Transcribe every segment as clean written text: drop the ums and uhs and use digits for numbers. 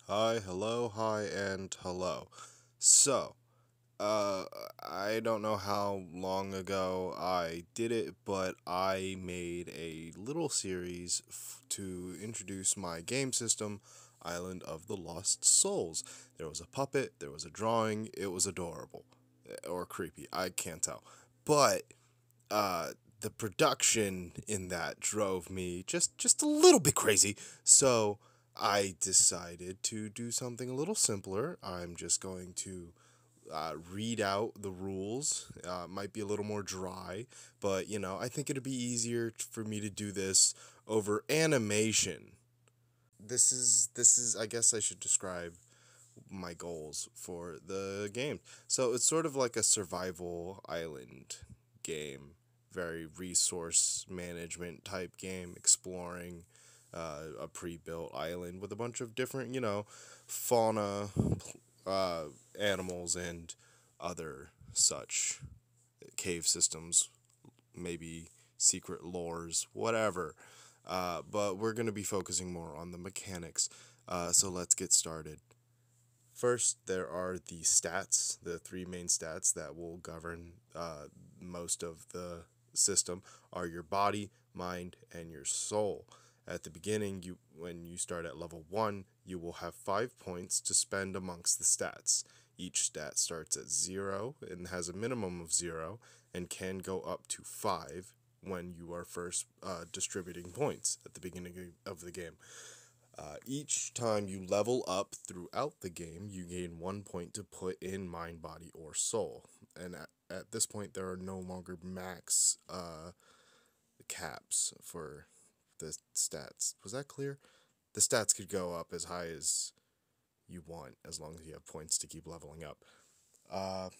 Hi, hello, hi, and hello. So, uh, I don't know how long ago I did it, but I made a little series to introduce my game system, Island of the Lost Souls. There was a puppet, there was a drawing, it was adorable. Or creepy, I can't tell. But, uh, the production in that drove me just a little bit crazy. So I decided to do something a little simpler. I'm just going to read out the rules. Might be a little more dry, but I think it'd be easier for me to do this over animation. This is. I guess I should describe my goals for the game. So it's sort of like a survival island game, very resource management type game, exploring a pre-built island with a bunch of different, fauna, uh, animals, and other such cave systems, maybe secret lores, whatever. But we're going to be focusing more on the mechanics. So let's get started. First, there are the stats, the three main stats that will govern most of the system are your body, mind, and your soul. At the beginning, when you start at level 1, you will have 5 points to spend amongst the stats. Each stat starts at 0 and has a minimum of 0 and can go up to 5 when you are first distributing points at the beginning of the game. Each time you level up throughout the game, you gain 1 point to put in mind, body, or soul. And at this point, there are no longer max caps for the stats. Was that clear? The stats could go up as high as you want as long as you have points to keep leveling up. Uh,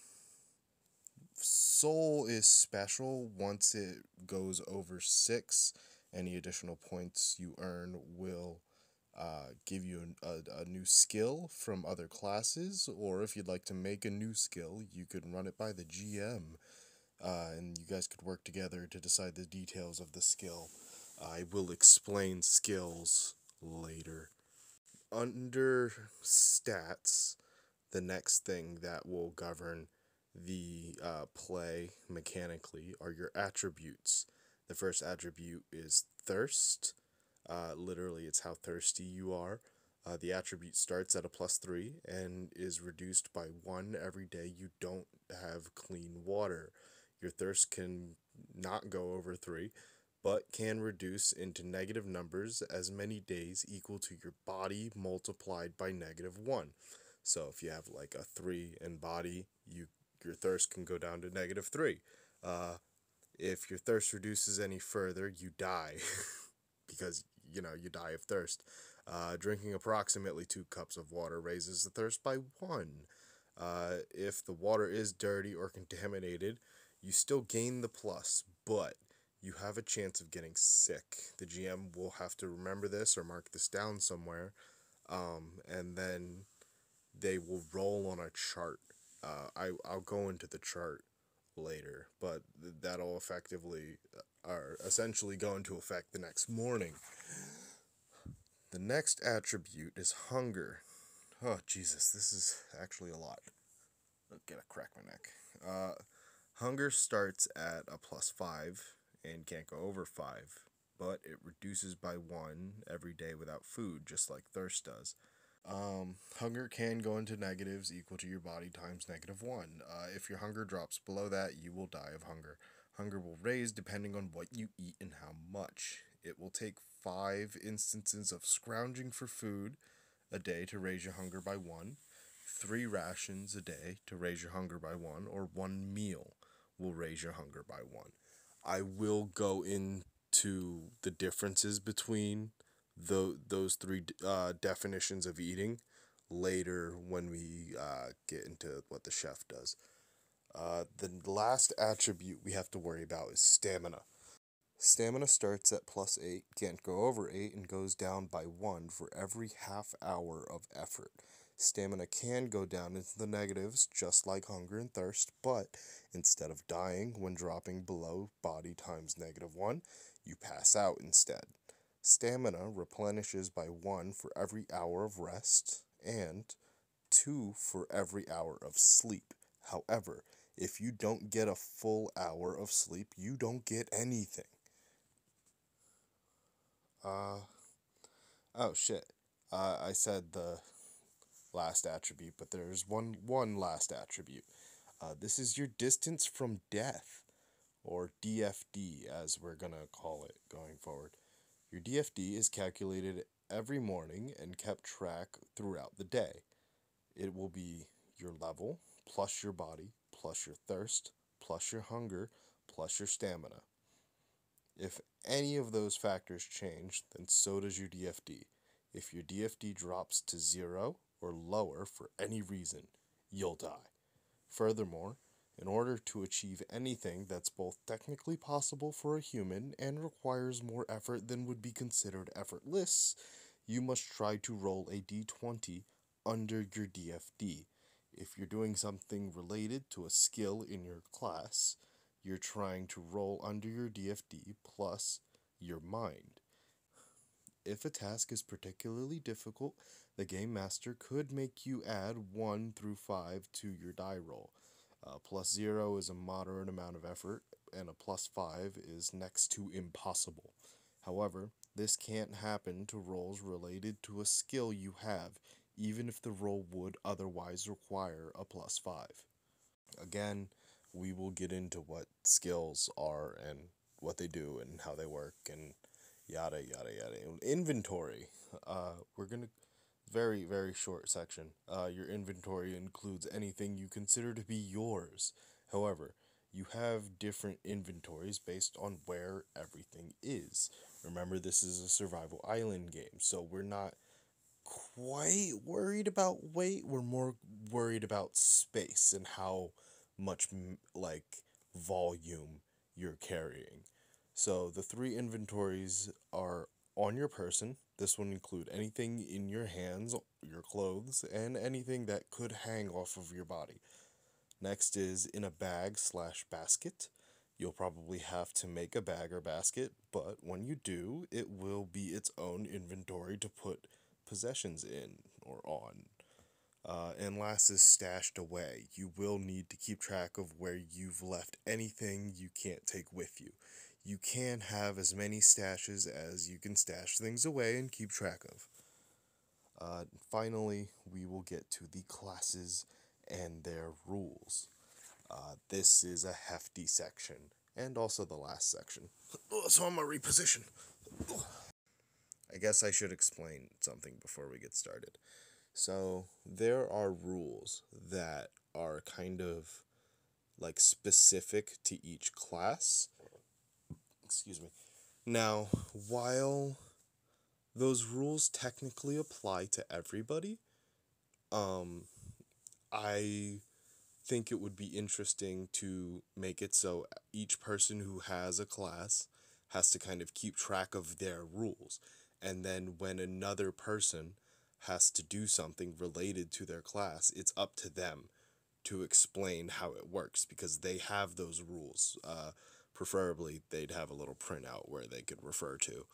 Soul is special once it goes over 6. Any additional points you earn will give you a new skill from other classes, or if you'd like to make a new skill, you could run it by the GM, and you guys could work together to decide the details of the skill. I will explain skills later. Under stats, the next thing that will govern the play mechanically are your attributes. The first attribute is thirst. Literally, it's how thirsty you are. The attribute starts at a +3 and is reduced by 1 every day you don't have clean water. Your thirst can not go over 3, but can reduce into negative numbers as many days equal to your body multiplied by -1. So if you have like a 3 in body, your thirst can go down to -3. Uh, if your thirst reduces any further, you die because you die of thirst. Drinking approximately 2 cups of water raises the thirst by 1. If the water is dirty or contaminated, you still gain the plus, but you have a chance of getting sick. The GM will have to remember this or mark this down somewhere, and then they will roll on a chart. I'll go into the chart later, but that'll effectively or essentially go into effect the next morning. The next attribute is hunger. Oh, Jesus, this is actually a lot. I'll get a crack my neck. Hunger starts at a +5 and can't go over 5, but it reduces by 1 every day without food, just like thirst does. Hunger can go into negatives equal to your body times -1. If your hunger drops below that, you will die of hunger. Hunger will raise depending on what you eat and how much. It will take 5 instances of scrounging for food a day to raise your hunger by 1, 3 rations a day to raise your hunger by 1, or 1 meal will raise your hunger by 1. I will go into the differences between those three definitions of eating later when we get into what the chef does. The last attribute we have to worry about is stamina. Stamina starts at +8, can't go over 8, and goes down by 1 for every half hour of effort. Stamina can go down into the negatives, just like hunger and thirst, but instead of dying when dropping below body times -1, you pass out instead. Stamina replenishes by 1 for every hour of rest, and 2 for every hour of sleep. However, if you don't get a full hour of sleep, you don't get anything. Uh, oh shit. I said the last attribute, but there's one last attribute. This is your distance from death, or DFD as we're gonna call it going forward. Your DFD is calculated every morning and kept track throughout the day. It will be your level, plus your body, plus your thirst, plus your hunger, plus your stamina. If any of those factors change, then so does your DFD. If your DFD drops to 0 or lower for any reason, you'll die. Furthermore, in order to achieve anything that's both technically possible for a human and requires more effort than would be considered effortless, you must try to roll a d20 under your DFD. If you're doing something related to a skill in your class, you're trying to roll under your DFD plus your mind. If a task is particularly difficult, the Game Master could make you add 1 through 5 to your die roll. Plus 0 is a moderate amount of effort, and a plus 5 is next to impossible. However, this can't happen to rolls related to a skill you have, even if the roll would otherwise require a plus 5. Again, we will get into what skills are and what they do and how they work and yada yada yada. Inventory. We're gonna very short section. Your inventory includes anything you consider to be yours. However, you have different inventories based on where everything is. Remember, this is a survival island game, so we're not quite worried about weight. We're more worried about space and how much like volume you're carrying. So the 3 inventories are on your person. This would include anything in your hands, your clothes, and anything that could hang off of your body. Next is in a bag slash basket. You'll probably have to make a bag or basket, but when you do, it will be its own inventory to put possessions in or on. And last is stashed away. You will need to keep track of where you've left anything you can't take with you. You can have as many stashes as you can stash things away and keep track of. Finally, we will get to the classes and their rules. This is a hefty section, and also the last section. So I'm gonna reposition. I guess I should explain something before we get started. So there are rules that are kind of like specific to each class. Excuse me. Now, while those rules technically apply to everybody, I think it would be interesting to make it so each person who has a class has to kind of keep track of their rules. And then when another person has to do something related to their class, it's up to them to explain how it works because they have those rules. Preferably, they'd have a little printout where they could refer to.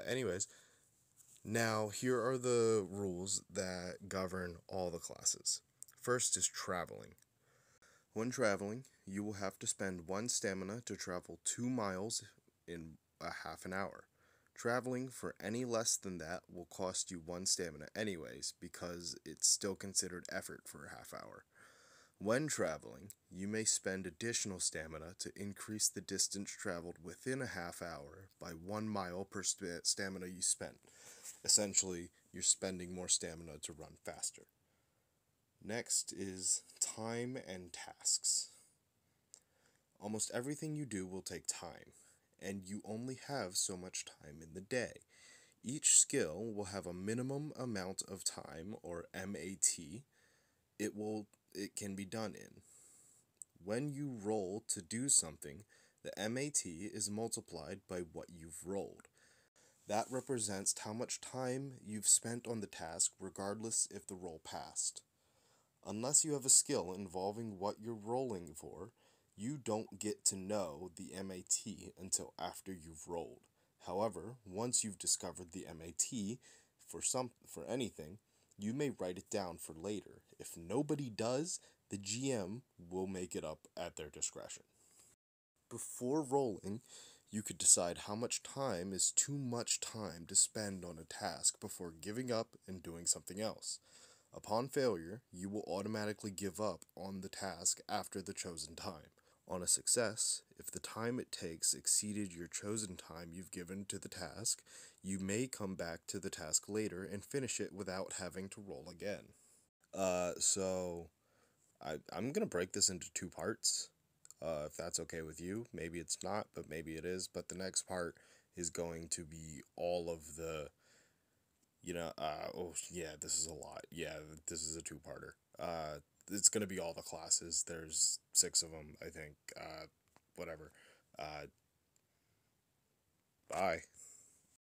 Anyways, now here are the rules that govern all the classes. First is traveling. When traveling, you will have to spend 1 stamina to travel 2 miles in a half an hour. Traveling for any less than that will cost you 1 stamina anyways, because it's still considered effort for a half hour. When traveling, you may spend additional stamina to increase the distance traveled within a half hour by 1 mile per stamina you spent. Essentially, you're spending more stamina to run faster. Next is time and tasks. Almost everything you do will take time, and you only have so much time in the day. Each skill will have a minimum amount of time, or MAT, it can be done in. When you roll to do something, the MAT is multiplied by what you've rolled. That represents how much time you've spent on the task regardless if the roll passed. Unless you have a skill involving what you're rolling for, you don't get to know the MAT until after you've rolled. However, once you've discovered the MAT, for anything, you may write it down for later. If nobody does, the GM will make it up at their discretion. Before rolling, you could decide how much time is too much time to spend on a task before giving up and doing something else. Upon failure, you will automatically give up on the task after the chosen time. On a success, if the time it takes exceeded your chosen time you've given to the task, you may come back to the task later and finish it without having to roll again. I'm gonna break this into two parts. If that's okay with you. Maybe it's not, but maybe it is. But the next part is going to be all of the, oh yeah, this is a lot. Yeah, this is a two-parter. It's gonna be all the classes. There's 6 of them, I think. Whatever. Uh, Bye.